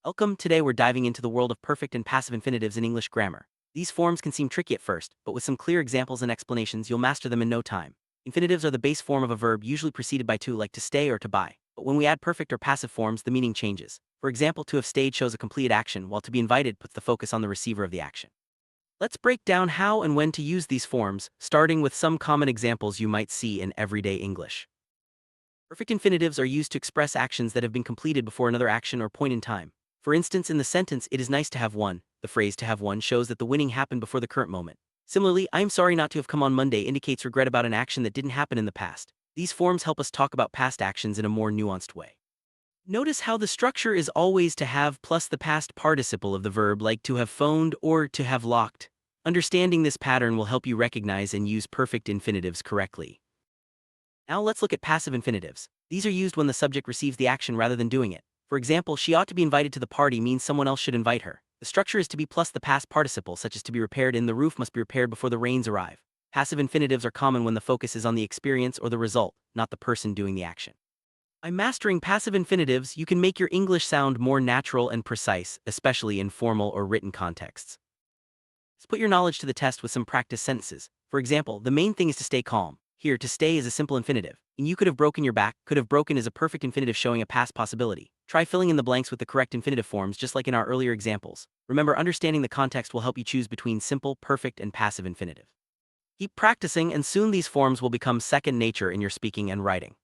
Welcome, today we're diving into the world of perfect and passive infinitives in English grammar. These forms can seem tricky at first, but with some clear examples and explanations you'll master them in no time. Infinitives are the base form of a verb usually preceded by to like to stay or to buy. But when we add perfect or passive forms, the meaning changes. For example, to have stayed shows a completed action, while to be invited puts the focus on the receiver of the action. Let's break down how and when to use these forms, starting with some common examples you might see in everyday English. Perfect infinitives are used to express actions that have been completed before another action or point in time. For instance, in the sentence, "It is nice to have won," the phrase "to have won" shows that the winning happened before the current moment. Similarly, "I'm sorry not to have come on Monday" indicates regret about an action that didn't happen in the past. These forms help us talk about past actions in a more nuanced way. Notice how the structure is always to have plus the past participle of the verb, like to have phoned or to have locked. Understanding this pattern will help you recognize and use perfect infinitives correctly. Now let's look at passive infinitives. These are used when the subject receives the action rather than doing it. For example, "She ought to be invited to the party" means someone else should invite her. The structure is to be plus the past participle, such as to be repaired in, "The roof must be repaired before the rains arrive." Passive infinitives are common when the focus is on the experience or the result, not the person doing the action. By mastering passive infinitives, you can make your English sound more natural and precise, especially in formal or written contexts. Let's put your knowledge to the test with some practice sentences. For example, "The main thing is to stay calm." Here, to stay is a simple infinitive. And "you could have broken your back." Could have broken is a perfect infinitive showing a past possibility. Try filling in the blanks with the correct infinitive forms, just like in our earlier examples. Remember, understanding the context will help you choose between simple, perfect, and passive infinitive. Keep practicing, and soon these forms will become second nature in your speaking and writing.